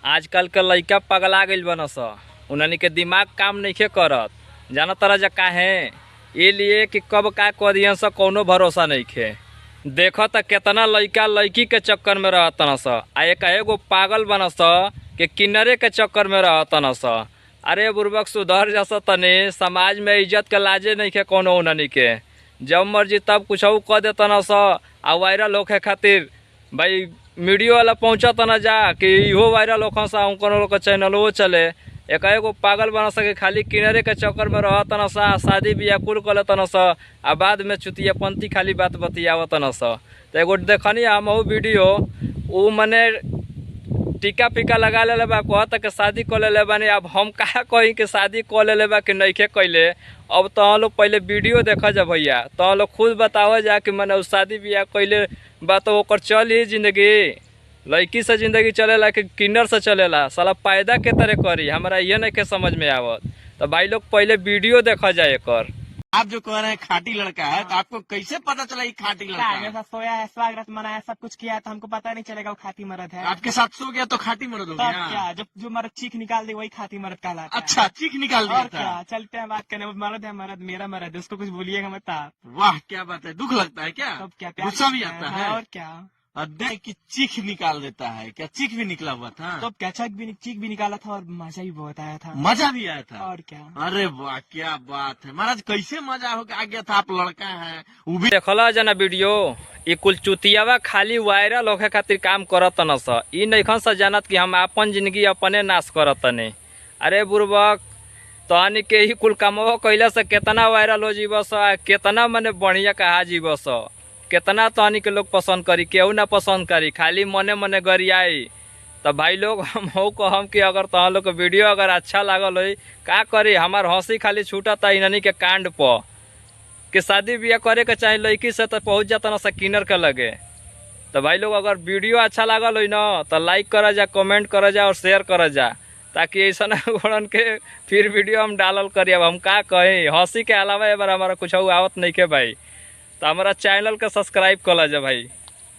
आजकल के लइका पगला गइल बन स। उन्हनी के दिमाग काम नइखे करत। जाना तरह जा काहे ये लिए कि कब का करियन स कौनो भरोसा नइखे। देखो त केतना लइका लइकी के चक्कर में रहतन स आ एगो पागल बन स कि किन्नरे के चक्कर में रहतन स। अरे बुर्बक सुधर जस तनी, समाज में इज्जत के लाजे नइखे कौनो उन्हनी के। जब मर्जी तब कुछ कह देतन स आ वायरल होखे खातिर भाई मीडियो वाला पहुंचत न जा कि इहो वायरल होखन सा कोनो लोग चैनलो चले। एगो पागल बन सके खाली किनारे के चक्कर में रहतन सा, शादी बियाह कुल कर लेतन सा आ बाद में चुतियापंथी खाली बात बतियावतन सा। तो एगो देखनी हम वीडियो उ मने टीका फीका लगा ले बा, कहता कि शादी कर ले बानी। अब हम कहा कही कि शादी कर ले बा कि नइखे कैले। अब तो लोग पहले वीडियो देखा जा भैया, तो लोग खुद बतावा जा कि मैंने शादी बियाह कैले बा तो ओकर चल ही जिंदगी। लड़की से जिंदगी चलेला कि किन्नर से चलेला, साला पैदा के तरह करी, हमारा ये नहीं के समझ में आवत। तो भाई लोग पहले वीडियो देखा जाए एकर। आप जो कह रहे हैं खाटी लड़का है, तो आपको कैसे पता चला ये खाटी लड़का है? मेरे साथ सोया है, स्वागत मनाया, सब कुछ किया, तो हमको पता नहीं चलेगा वो खाती मर्द है। आपके साथ सो गया तो खाटी मर्द हो तब गया? क्या, जब जो मर्द चीख निकाल दे वही खाती मर्द कहलाता है। अच्छा, चीख निकाल दिया और था। क्या, चलते हैं बात करने। वो मर्द है, मर्द मेरा मर्द है, उसको कुछ बोलिएगा मत आप। वाह क्या बात है, दुख लगता है क्या? तब क्या, प्यार गुस्सा भी करते हैं, आता हाँ, है? और क्या। और देख कि चीख निकाल देता है, क्या चीख भी निकला हुआ था? तो क्या चीख भी निकाला था और मजा भी बहुत आया था। मजा भी आया था? और क्या। अरे वाह क्या बात है महाराज, कैसे मजा होकर आ गया था? आप लड़का है वो भी देखला जना वीडियो, ये कुल चुतियावा खाली वायरल होखे खातिर काम करत न स। ई नइखन स जानत कि हम अपन जिंदगी अपने नाश करत ने। अरे बुर्बक, तहनी के ही कुल कामवा कइला से केतना वायरल हो जीव स, केतना मने बढ़िया कहा जीव स, केतना तहनी के लोग पसंद करी, केहू ना पसंद करी, खाली मने मने गरियाई। तो भाई लोग हम हो कहम कि अगर तह लोग के वीडियो अगर अच्छा लागल हो, का करी, हमार हंसी खाली छूटता इन्हनी के कांड पर कि शादी बियाह करे के चाहे लड़की से तो पहुंच जाता ना किन्नर के लगे। तो भाई लोग अगर वीडियो अच्छा लागल हो न तो लाइक करा जा, कमेंट करा जा और शेयर करा जा, ताकि ऐसा घोड़न के फिर वीडियो हम डालल करी। अब हम का कहें, हंसी के अलावा एक बार हमारा कुछ आवत नहीं के भाई। तो हमारा चैनल के सब्सक्राइब कर जा भाई।